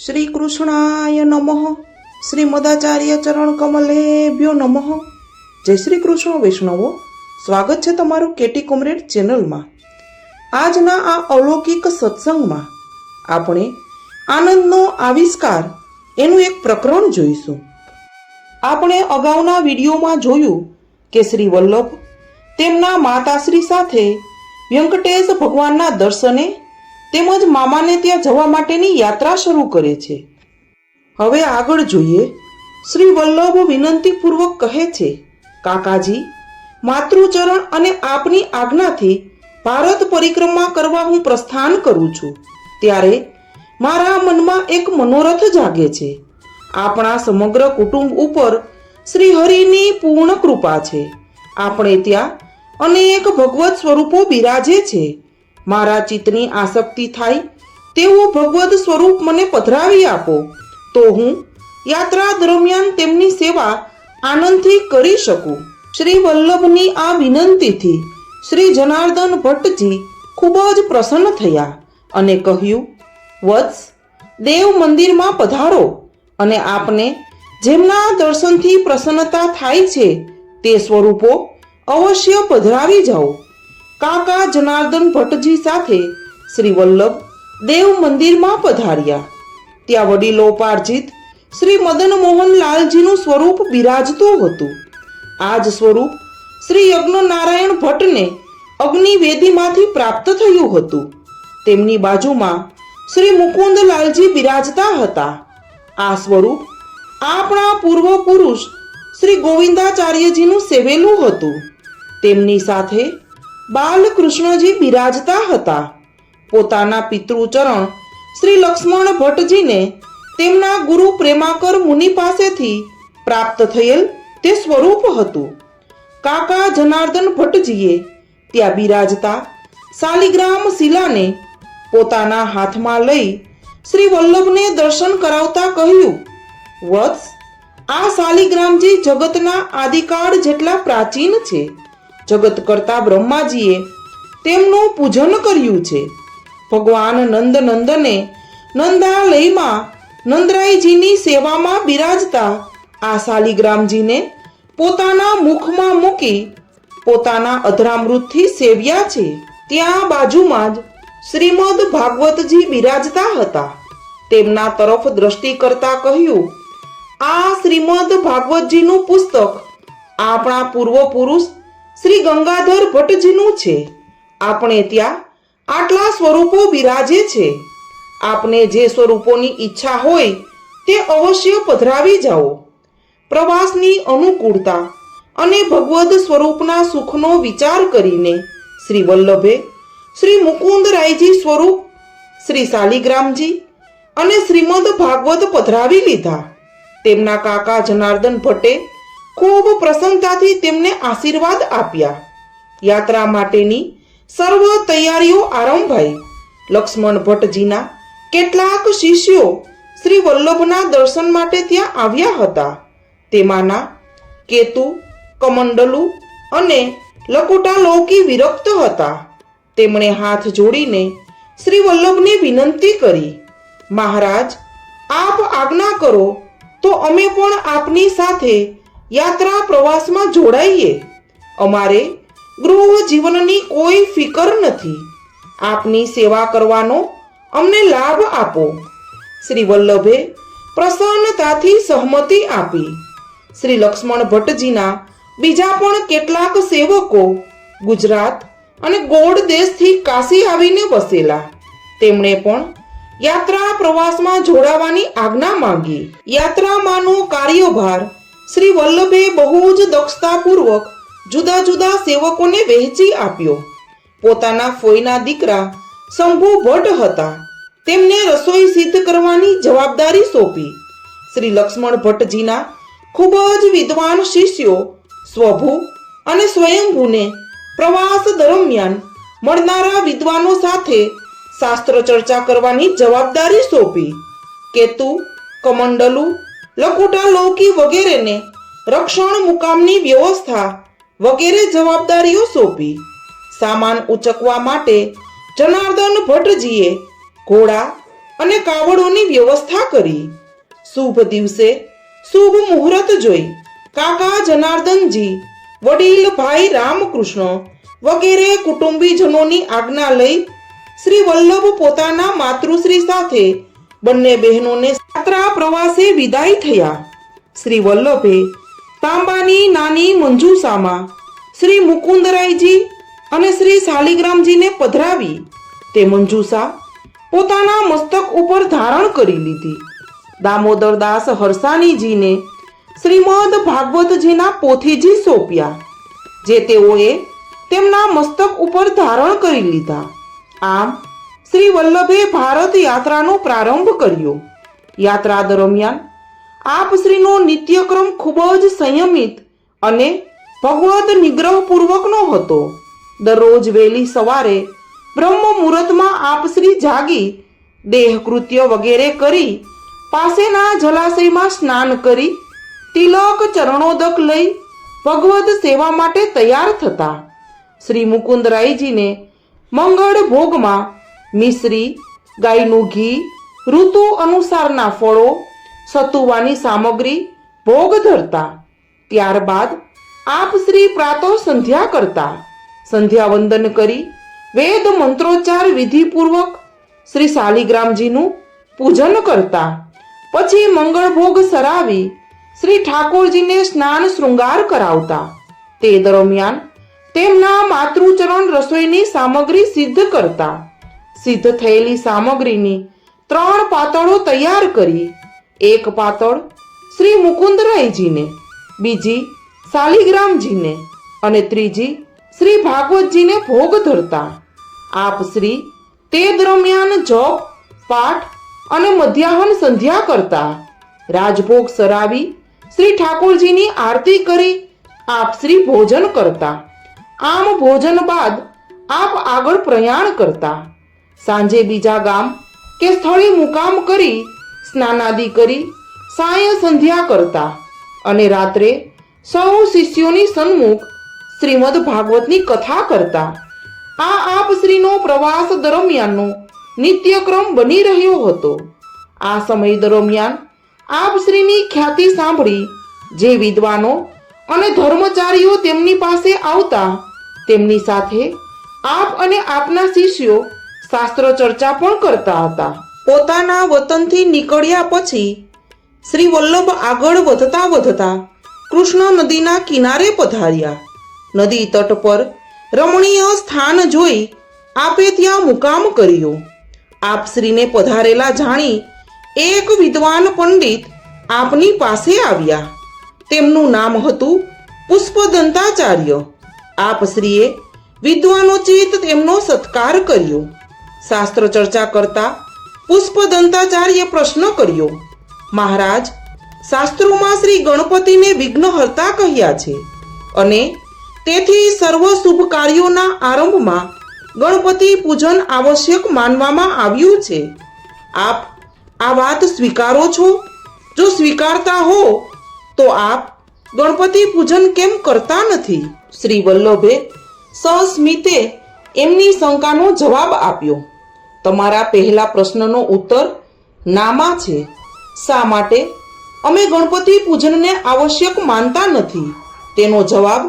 શ્રી કૃષ્ણાય નમઃ. શ્રીમદાચાર્ય ચરણ કમલેભ્યો નમઃ. જય શ્રી કૃષ્ણ વૈષ્ણવો, સ્વાગત છે તમારું કેટી કોમરેડ ચેનલમાં. આજના આ અલૌકિક સત્સંગમાં આપણે આનંદનો આવિષ્કાર એનું એક પ્રકરણ જોઈશું. આપણે અગાઉના વિડીયોમાં જોયું કે શ્રી વલ્લભ તેમના માતાશ્રી સાથે વ્યંકટેશ ભગવાનના દર્શને તેમજ મામાને ત્યાં જવા માટેની યાત્રા શરૂ કરે છે. હવે આગળ જોઈએ. શ્રી વલ્લભ વિનંતીપૂર્વક કહે છે, કાકાજી, માતૃચરણ અને આપની આજ્ઞાથી ભારત પરિક્રમા કરવા હું પ્રસ્થાન કરું છું. ત્યારે મારા મનમાં એક મનોરથ જાગે છે. આપણા સમગ્ર કુટુંબ ઉપર શ્રી હરિની પૂર્ણ કૃપા છે. આપણે ત્યાં અનેક ભગવત સ્વરૂપો બિરાજે છે. મારા ચિત્તની આસક્તિ થાય તેવું ભગવત સ્વરૂપ મને પધરાવી આપો, તો હું યાત્રા દરમિયાન તેમની સેવા આનંદથી કરી શકું. શ્રી વલ્લભની આ વિનંતીથી શ્રી જનાર્દન ભટ્ટજી ખૂબ જ પ્રસન્ન થયા અને કહ્યું, વત્સ, દેવ મંદિરમાં પધારો અને આપને જેમના દર્શનથી પ્રસન્નતા થાય છે તે સ્વરૂપો અવશ્ય પધરાવી જાઓ. કાકા જનાર્દન ભટ્ટજી સાથે શ્રી વલ્લભ દેવ મંદિરમાં પધાર્યા. ત્યાં વડીલોપાર્જિત શ્રી મદન મોહન લાલજીનું સ્વરૂપ બિરાજતું હતું. આ જ સ્વરૂપ શ્રી યજ્ઞ નારાયણ ભટ્ટને અગ્નિવેદીમાંથી પ્રાપ્ત થયું હતું. તેમની બાજુમાં શ્રી મુકુંદ લાલજી બિરાજતા હતા. આ સ્વરૂપ આપણા પૂર્વ પુરુષ શ્રી ગોવિંદાચાર્યજીનું સેવેલું હતું. તેમની સાથે બાલકૃષ્ણજી બિરાજતા હતા. પોતાના પિતૃચરણ શ્રી લક્ષ્મણ ભટ્ટજીને તેમના ગુરુ પ્રેમાકર મુનિ પાસેથી પ્રાપ્ત થયેલ તે સ્વરૂપ હતું. કાકા જનાર્દન ભટ્ટજીએ ત્યાં બિરાજતા શાલિગ્રામ શિલાને પોતાના હાથમાં લઈ શ્રી વલ્લભને દર્શન કરાવતા કહ્યું, વત્સ, આ શાલિગ્રામજી જગતના આદિકાળ જેટલા પ્રાચીન છે. જગત કરતા બ્રહ્માજીએ તેમનું પૂજન કર્યું છે. ભગવાન નંદનંદને નંદાલયમાં નંદરાયજીની સેવામાં બિરાજતા આ શાલિગ્રામજીને પોતાના મુખમાં મૂકી પોતાના અધરામૃતથી સેવ્યા છે. ત્યાં બાજુમાં જ શ્રીમદ ભાગવતજી બિરાજતા હતા. તેમના તરફ દ્રષ્ટિ કરતા કહ્યું, આ શ્રીમદ ભાગવતજીનું પુસ્તક આપણા પૂર્વ પુરુષ શ્રી ગંગાધર ભટ્ટજીનું છે. આપણે ત્યાં આટલા સ્વરૂપો બિરાજે છે. આપને જે સ્વરૂપોની ઈચ્છા હોય તે અવશ્ય પધરાવી જાઓ. પ્રવાસની અનુકૂળતા અને ભગવદ સ્વરૂપના સુખનો વિચાર કરીને શ્રી વલ્લભે શ્રી મુકુંદરાયજી સ્વરૂપ શ્રી શાલિગ્રામજી અને શ્રીમદ ભાગવત પધરાવી લીધા. તેમના કાકા જનાર્દન ભટ્ટે ખૂબ પ્રસન્નતાથી તેમને આશીર્વાદ આપ્યા. યાત્રા માટેની સર્વ તૈયારીઓ આરંભાઈ. લક્ષ્મણ ભટ્ટજીના કેટલાક શિષ્યો શ્રી વલ્લભના દર્શન માટે ત્યાં આવ્યા હતા. તેમાંના કેતુ, કમંડલુ અને લકુટાલૌકી વિરક્ત હતા. તેમણે હાથ જોડીને શ્રી વલ્લભને વિનંતી કરી, મહારાજ, આપ આજ્ઞા કરો તો અમે પણ આપની સાથે યાત્રા પ્રવાસમાં જોડાઈએ. અમારે ગૃહ જીવનની કોઈ ફિકર નથી. આપની સેવા કરવાનો અમને લાભ આપો. શ્રી વલ્લભે પ્રસન્નતાથી સહમતિ આપી. શ્રી લક્ષ્મણ ભટ્ટજીના બીજા પણ કેટલાક સેવકો ગુજરાત અને ગોળ દેશથી કાશી આવીને વસેલા. તેમણે પણ યાત્રા પ્રવાસમાં જોડાવાની આજ્ઞા માંગી. યાત્રામાંનો કાર્યભાર શ્રી વલ્લભે બહુ જ દક્ષતાપૂર્વક જુદા જુદા સેવકોને વહેંચી આપ્યો. પોતાના ફોઈના દીકરા શંભુ ભટ્ટ હતા. તેમને રસોઈ સિદ્ધ કરવાની જવાબદારી સોંપી. શ્રી લક્ષ્મણ ભટ્ટજીના ખૂબ જ વિદ્વાન શિષ્યો સ્વભુ અને સ્વયંભૂને પ્રવાસ દરમિયાન મળનારા વિદ્વાનો સાથે શાસ્ત્ર ચર્ચા કરવાની જવાબદારી સોંપી. કેતુ, કમંડલુ, લકુટાલૌકી વગેરેને રક્ષણ મુકામની વ્યવસ્થા વગેરે જવાબદારીઓ સોંપી. સામાન ઉચકવા માટે જનાર્દન ભટ્ટજીએ ઘોડા અને કાવડોની વ્યવસ્થા કરી. શુભ દિવસે શુભ મુહૂર્ત જોઈ કાકા જનાર્દનજી, વડીલ ભાઈ રામકૃષ્ણ વગેરે કુટુંબીજનોની આજ્ઞા લઈ શ્રી વલ્લભ પોતાના માતૃશ્રી સાથે બંને બહેનોને યાત્રા પ્રવાસે વિદાય થયા. શ્રી વલ્લભે તાંબાની નાની મંજુસામાં શ્રી મુકુંદરાયજી અને શ્રી શાલિગ્રામજીને પધરાવી તે મંજુસા પોતાના મસ્તક ઉપર ધારણ કરી લીધી. દામોદરદાસ હરસાણીજીને શ્રીમદ ભાગવતજીના પોથીજી સોંપ્યા, જે તેઓએ તેમના મસ્તક ઉપર ધારણ કરી લીધા. આમ શ્રી વલ્લભે ભારત યાત્રાનો પ્રારંભ કર્યો. યાત્રા દરમિયાન આપશ્રીનો નિત્યક્રમ ખૂબ જ સંયમિત અને ભગવત નિગ્રહપૂર્વકનો હતો. દરરોજ વહેલી સવારે બ્રહ્મ મુહૂર્તમાં આપશ્રી જાગી દેહકૃત્ય વગેરે કરી પાસેના જલાશયમાં સ્નાન કરી તિલક ચરણોદક લઈ ભગવત સેવા માટે તૈયાર થતા. શ્રી મુકુંદરાયજીને મંગળ ભોગમાં મિશ્રી, ગાયનું ઘી, ઋતુ અનુસારના ફળો, સતુવાની સામગ્રી ભોગ ધરતા. ત્યારબાદ આપ શ્રી પ્રાતઃ સંધ્યા કરતા. સંધ્યા વંદન કરી વેદ મંત્રોચ્ચાર વિધિપૂર્વક શ્રી શાલિગ્રામજીનું પૂજન કરતા. પછી મંગળ ભોગ સરાવી શ્રી ઠાકોરજીને સ્નાન શૃંગાર કરાવતા. તે દરમિયાન તેમના માતૃચરણ રસોઈની સામગ્રી સિદ્ધ કરતા. સિદ્ધ થયેલી સામગ્રીની 3 પાતળો તૈયાર કરી એક પાતળ શ્રી મુકુંદરાયજીને, બીજી શાલિગ્રામજીને અને ત્રીજી શ્રી ભાગવતજીને ભોગ ધરતા. આપ શ્રી તે દરમિયાન જપ, પાઠ અને મધ્યાહન સંધ્યા કરતા. રાજભોગ સરાવી શ્રી ઠાકોરજીની આરતી કરી આપ શ્રી ભોજન કરતા. આમ ભોજન બાદ આપ આગળ પ્રયાણ કરતા. સાંજે બીજા ગામ કે સ્થળે મુકામ કરી સ્નાનાદિ કરી સાય સંધ્યા કરતા અને રાત્રે સૌ શિષ્યોની સન્મુખ શ્રીમદ ભાગવતની કથા કરતા. આ આપ શ્રીનો પ્રવાસ દરમિયાનનો નિત્યક્રમ બની રહ્યો હતો. આ સમય દરમિયાન આપ શ્રીની ખ્યાતિ સાંભળી જે વિદ્વાનો અને ધર્મચારીઓ તેમની પાસે આવતા તેમની સાથે આપ અને આપના શિષ્યો શાસ્ત્ર ચર્ચા પણ કરતા હતા. પોતાના વતનથી નીકળ્યા પછી શ્રી વલ્લભ આગળ વધતા વધતા કૃષ્ણ નદીના કિનારે પધાર્યા. નદી તટ પર રમણીય સ્થાન જોઈ આપે ત્યાં મુકામ કર્યો. આપ શ્રીને પધારેલા જાણી એક વિદ્વાન પંડિત આપની પાસે આવ્યા. તેમનું નામ હતું પુષ્પદંતાચાર્ય. આપ શ્રીએ વિદ્વાનોચિત તેમનો સત્કાર કર્યો. શાસ્ત્ર ચર્ચા કરતા પુષ્પદંતાચાર્ય પ્રશ્ન કર્યો, મહારાજ, શાસ્ત્રોમાં શ્રી ગણપતિને વિઘ્નહર્તા કહ્યા છે અને તેથી સર્વ શુભ કાર્યોના આરંભમાં ગણપતિ પૂજન આવશ્યક માનવામાં આવ્યું છે. આપ આ વાત સ્વીકારો છો? જો સ્વીકારતા હો તો આપ ગણપતિ પૂજન કેમ કરતા નથી? શ્રી વલ્લભે સસ્મિતે એમની શંકાનો જવાબ આપ્યો. તમારા પહેલા પ્રશ્નનો ઉત્તર નામાં છે. શા માટે અમે ગણપતિ પૂજનને આવશ્યક માનતા નથી તેનો જવાબ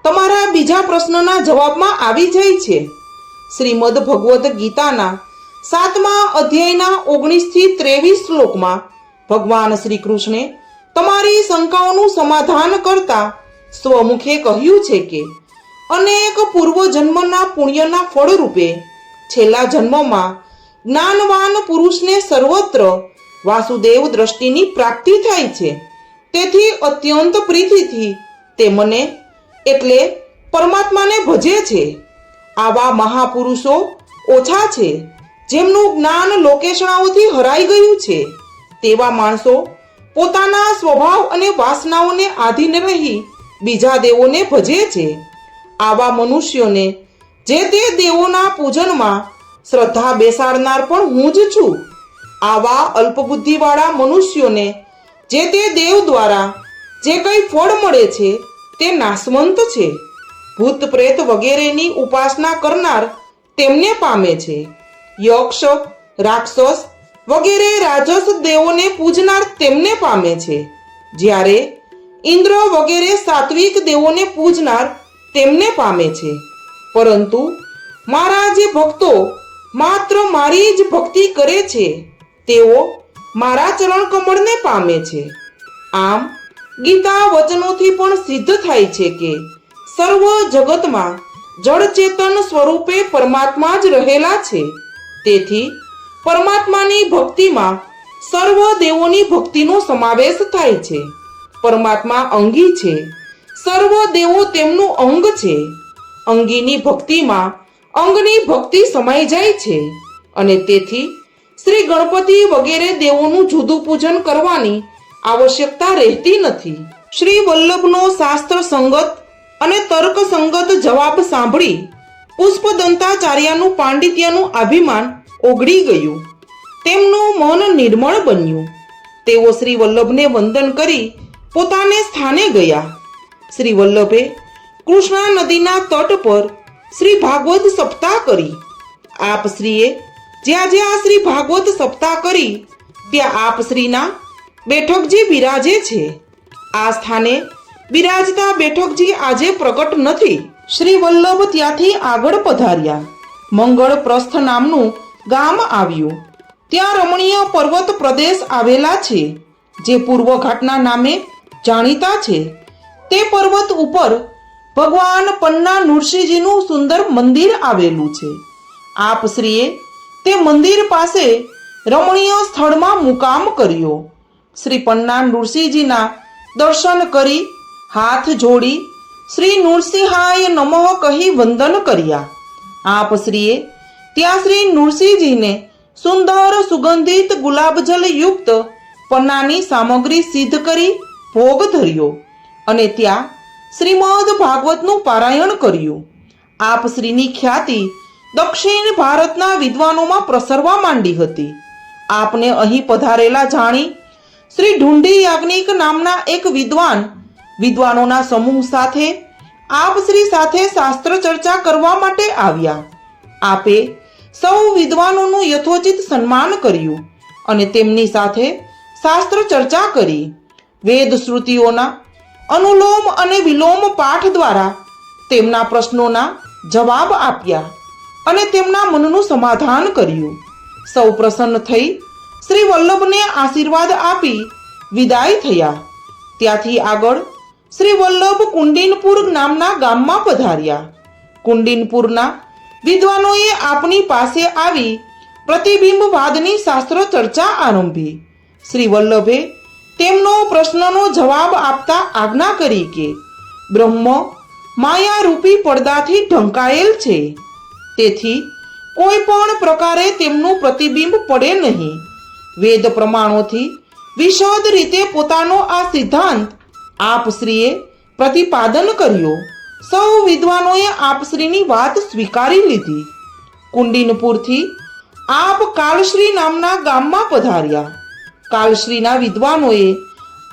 તમારા બીજા પ્રશ્નના જવાબમાં આવી જાય છે. શ્રીમદ ભગવદ્ ગીતાના 7મા અધ્યાયના 19 થી 23 શ્લોકમાં ભગવાન શ્રી કૃષ્ણે તમારી શંકાઓનું સમાધાન કરતા સ્વમુખે કહ્યું છે કે અનેક પૂર્વ જન્મના પુણ્યના ફળરૂપે છેલ્લા જન્મમાં જ્ઞાનવાન પુરુષને સર્વત્ર વાસુદેવ દ્રષ્ટિની પ્રાપ્તિ થાય છે. તેથી અત્યંત પ્રીતિથી તે મને એટલે પરમાત્માને ભજે છે. આવા મહાપુરુષો ઓછા છે જેમનું જ્ઞાન લોકેશણાઓથી હરાઈ ગયું છે. તેવા માણસો પોતાના સ્વભાવ અને વાસનાઓને આધીન રહી બીજા દેવોને ભજે છે. આવા મનુષ્યોને જે તે દેવોના પૂજનમાં શ્રદ્ધા બેસાડનાર પણ હું જ છું. આવા અલ્પબુદ્ધિવાળા મનુષ્યોને જે તે દેવ દ્વારા જે કંઈ ફળ મળે છે તે નાશવંત છે. ભૂત પ્રેત વગેરેની ઉપાસના કરનાર તેમને પામે છે. યક્ષ, રાક્ષસ વગેરે રાજસ દેવોને પૂજનાર તેમને પામે છે, જ્યારે ઇન્દ્ર વગેરે સાત્વિક દેવોને પૂજનાર તેમને પામે છે. પરંતુ મારા જે ભક્તો માત્ર મારી જ ભક્તિ કરે છે તેઓ મારા ચરણ કમળને પામે છે. આમ ગીતા વચનોથી પણ સિદ્ધ થાય છે કે સર્વ જગતમાં જળ ચેતન સ્વરૂપે પરમાત્મા જ રહેલા છે. તેથી પરમાત્માની ભક્તિમાં સર્વ દેવોની ભક્તિનો સમાવેશ થાય છે. પરમાત્મા અંગી છે, સર્વ દેવો તેમનું અંગ છે. અંગીની ભક્તિમાં અંગની ભક્તિ સમાઈ જાય છે અને તેથી શ્રી ગણપતિ વગેરે દેવોનું જુદું પૂજન કરવાની આવશ્યકતા રહેતી નથી. શ્રી વલ્લભનો શાસ્ત્ર સંગત અને તર્ક સંગત જવાબ સાંભળી પુષ્પદંતાચાર્યનું પાંડિત્યનું અભિમાન ઓગળી ગયું. તેમનું મન નિર્મળ બન્યું. તેઓ શ્રી વલ્લભને વંદન કરી પોતાને સ્થાને ગયા. શ્રી વલ્લભે કૃષ્ણા નદીના તટ પર શ્રી ભાગવત સપ્તાહ કરી. આપ શ્રીએ જ્યાં જ્યાં શ્રી ભાગવત સપ્તાહ કરી ત્યાં આપ શ્રીના બેઠકજી બિરાજે છે. આ સ્થાને બિરાજતા બેઠકજી આજે પ્રગટ નથી. શ્રી વલ્લભ ત્યાંથી આગળ પધાર્યા. મંગળ પ્રસ્થ નામનું ગામ આવ્યું. ત્યાં રમણીય પર્વત પ્રદેશ આવેલા છે, જે પૂર્વ ઘાટના નામે જાણીતા છે. તે પર્વત ઉપર ભગવાન પન્ના નૃસિંહજીનું સુંદર મંદિર આવેલું છે. આપ શ્રીએ તે મંદિર પાસે રમણીય સ્થળમાં મુકામ કર્યો. શ્રી પન્ના નૃસિંહજીના દર્શન કરી હાથ જોડી શ્રી નૃસિંહાય નમઃ કહી વંદન કર્યા. આપ શ્રીએ ત્યાં શ્રી નૃસિંહજીને સુંદર સુગંધિત ગુલાબજલ યુક્ત પન્નાની સામગ્રી સિદ્ધ કરી ભોગ ધર્યો અને ત્યાં શ્રીમદ ભાગવતનું પારાયણ કર્યું. આપ શ્રીની ખ્યાતિ દક્ષિણ ભારતના વિદ્વાનોમાં પ્રસરવા માંડી હતી. આપને અહીં પધારેલા જાણી શ્રી ઢુંડી યાજ્ઞિક નામના એક વિદ્વાનોના સમૂહ સાથે આપ શ્રી સાથે શાસ્ત્ર ચર્ચા કરવા માટે આવ્યા. આપે સૌ વિદ્વાનોનું યથોચિત સન્માન કર્યું અને તેમની સાથે શાસ્ત્ર ચર્ચા કરી. વેદ શ્રુતિઓના અનુલોમ અને વિલોમ પાઠ દ્વારા તેમના પ્રશ્નોના જવાબ આપ્યા અને તેમના મનનું સમાધાન કર્યું. સૌ પ્રસન્ન થઈ શ્રી વલ્લભને આશીર્વાદ આપી વિદાય થયા. ત્યાંથી આગળ શ્રી વલ્લભ કુંડિનપુર નામના ગામમાં પધાર્યા. કુંડિનપુરના વિદ્વાનોએ આપની પાસે આવી પ્રતિબિંબવાદની શાસ્ત્ર ચર્ચા આરંભી. શ્રી વલ્લભે તેમનો પ્રશ્નનો જવાબ આપતા આજ્ઞા કરી કે બ્રહ્મ માયારૂપી પડદાથી ઢંકાયેલ છે, તેથી કોઈ પણ પ્રકારે તેમનું પ્રતિબિંબ પડે નહીં. વેદ પ્રમાણોથી વિશદ રીતે પોતાનો આ સિદ્ધાંત આપશ્રીએ પ્રતિપાદન કર્યો. સૌ વિદ્વાનોએ આપશ્રીની વાત સ્વીકારી લીધી. કુંડિનપુરથી આપ કાલશ્રી નામના ગામમાં પધાર્યા. કાલશ્રીના વિદ્વાનોએ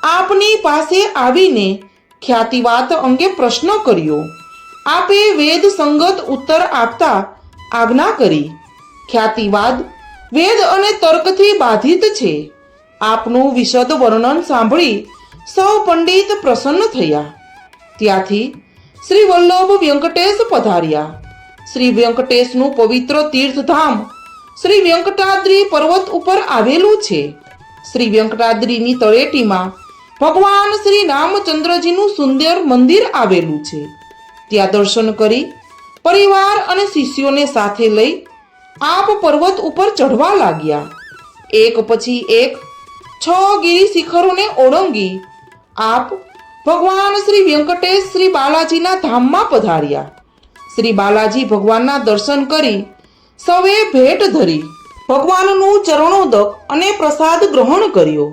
આપની પાસે આવીને ખ્યાતિવાત અંગે પ્રશ્ન કર્યો. આપે વેદ સંગત ઉત્તર આપતા આજ્ઞા કરી. ખ્યાતિવાદ વેદ અને તર્કથી બાધિત છે. આપનું વિશદ વર્ણન સાંભળી સૌ પંડિત પ્રસન્ન થયા. ત્યાંથી શ્રી વલ્લભ વ્યંકટેશ પધાર્યા. શ્રી વ્યંકટેશનું પવિત્ર તીર્થધામ શ્રી વ્યંકટાદ્રી પર્વત ઉપર આવેલું છે. શ્રી વ્યંકટાદ્રીની તળેટીમાં ભગવાન શ્રી રામચંદ્રજીનું સુંદર મંદિર આવેલું છે. ત્યાં દર્શન કરી પરિવાર અને શિષ્યોને સાથે લઈ આપ પર્વત ઉપર ચઢવા લાગ્યા. એક પછી એક 6 ગિરી શિખરોને ઓળંગી આપ ભગવાન શ્રી વ્યંકટેશ શ્રી બાલાજીના ધામમાં પધાર્યા. શ્રી બાલાજી ભગવાનના દર્શન કરી સૌએ ભેટ ધરી ભગવાનનું ચરણોદક અને પ્રસાદ ગ્રહણ કર્યો.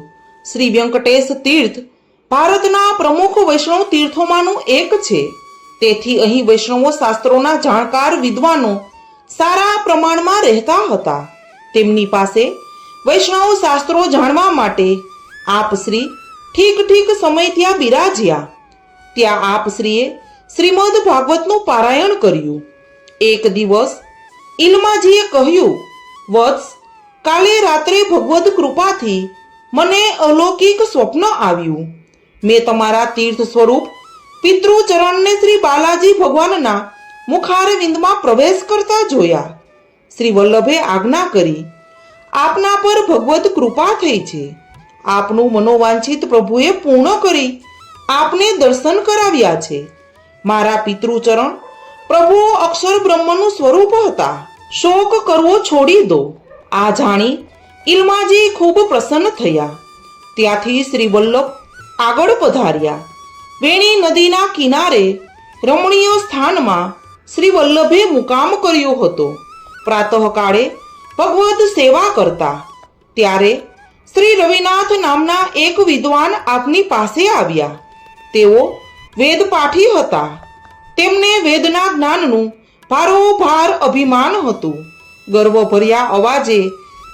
શ્રી વ્યંકટેશ તીર્થ ભારતના પ્રમુખ વૈષ્ણવ તીર્થોમાંનું એક છે. તેથી અહીં વૈષ્ણવ શાસ્ત્રોના જાણકાર વિદ્વાનો સારા પ્રમાણમાં રહેતા હતા. તેમની પાસે વૈષ્ણવ શાસ્ત્રો જાણવા માટે આપશ્રી ઠીક સમય ત્યાં બિરાજ્યા. ત્યાં આપશ્રીએ શ્રીમદ ભાગવતનું પારાયણ કર્યું. એક દિવસ ઇલમાજીએ કહ્યું, વત્સ, કાલે રાત્રે ભગવદ કૃપાથી મને અલૌકિક સ્વપ્ન આવ્યું. મેં તમારા તીર્થ સ્વરૂપ પિતૃચરણને શ્રી બાલાજી ભગવાનના મુખારવિંદમાં પ્રવેશ કરતા જોયા. શ્રી વલ્લભે આજ્ઞા કરી, આપના પર ભગવદ કૃપા થઈ છે. આપનું મનોવાંછિત પ્રભુએ પૂર્ણ કરી આપને દર્શન કરાવ્યા છે. મારા પિતૃચરણ પ્રભુ અક્ષર બ્રહ્મનું સ્વરૂપ હતા. શોક કરવો છોડી દો. આ જાણી ઇલમાજી ખૂબ પ્રસન્ન થયા. ત્યાંથી શ્રી વલ્લભ આગળ પધાર્યા. વેણી નદીના કિનારે રમણીય સ્થાનમાં શ્રી વલ્લભે મુકામ કર્યો હતો. પ્રાતઃકાળે ભગવદ સેવા કરતા ત્યારે શ્રી રવિનાથ નામના એક વિદ્વાન આપની પાસે આવ્યા. તેઓ વેદપાઠી હતા. તેમને વેદના જ્ઞાનનું ભારોભાર અભિમાન હતું. ગર્વભર્યા અવાજે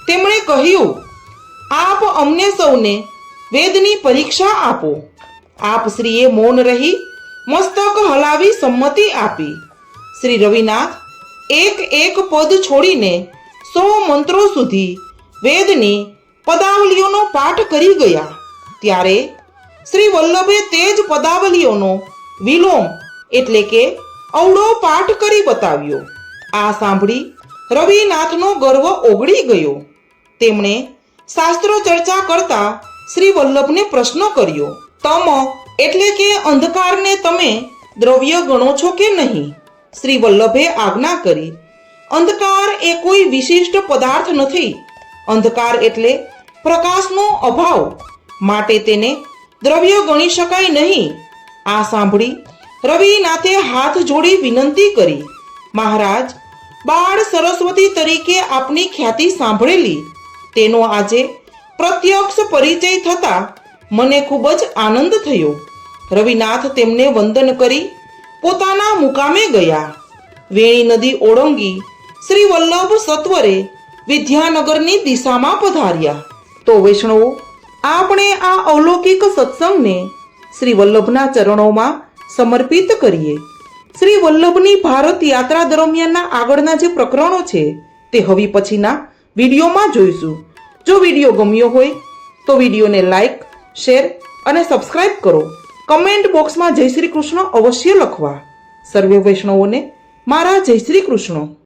તેમણે કહ્યું, આપ અમને સૌને વેદની પરીક્ષા આપો. આપ શ્રીએ મૌન રહી મસ્તક હલાવી સંમતિ આપી. શ્રી રવિનાથ એક એક પદ છોડીને 100 મંત્રો સુધી વેદની પદાવલીઓનો પાઠ કરી ગયા. ત્યારે શ્રી વલ્લભે તે જ પદાવલીઓનો વિલોમ એટલે કે અવળો પાઠ કરી બતાવ્યો. આ સાંભળી રવિનાથનો ગર્વ ઓગળી ગયો. તેમણે શાસ્ત્ર ચર્ચા કરતા શ્રી વલ્લભને પ્રશ્ન કર્યો, તમ એટલે કે અંધકારને તમે દ્રવ્ય ગણો છો કે નહીં? શ્રી વલ્લભે આજ્ઞા કરી, અંધકાર એ કોઈ વિશિષ્ટ પદાર્થ નથી. અંધકાર એટલે પ્રકાશનો અભાવ, માટે તેને દ્રવ્ય ગણી શકાય નહીં. આ સાંભળી રવિનાથે હાથ જોડી વિનંતી કરી, મહારાજ, બાળ સરસ્વતી તરીકે આપની ખ્યાતિ સાંભળેલી, તેનો આજે પ્રત્યક્ષ પરિચય થતા મને ખૂબ જ આનંદ થયો. રવિનાથ તેમને વંદન કરી પોતાના મુકામે ગયા. વેણી નદી ઓળંગી શ્રી વલ્લભ સત્વરે વિદ્યાનગરની દિશામાં પધાર્યા. તો વૈષ્ણવો, આપણે આ અલૌકિક સત્સંગને શ્રી વલ્લભના ચરણોમાં સમર્પિત કરીએ. શ્રી વલ્લભની ભારત યાત્રા દરમિયાનના આગળના જે પ્રકરણો છે તે હવે પછીના વિડીયોમાં જોઈશું. જો વિડીયો ગમ્યો હોય તો વિડીયોને લાઈક, શેર અને સબસ્ક્રાઇબ કરો. કમેન્ટ બોક્સમાં જય શ્રી કૃષ્ણ અવશ્ય લખવા. સર્વે વૈષ્ણવોને મારા જય શ્રી કૃષ્ણ.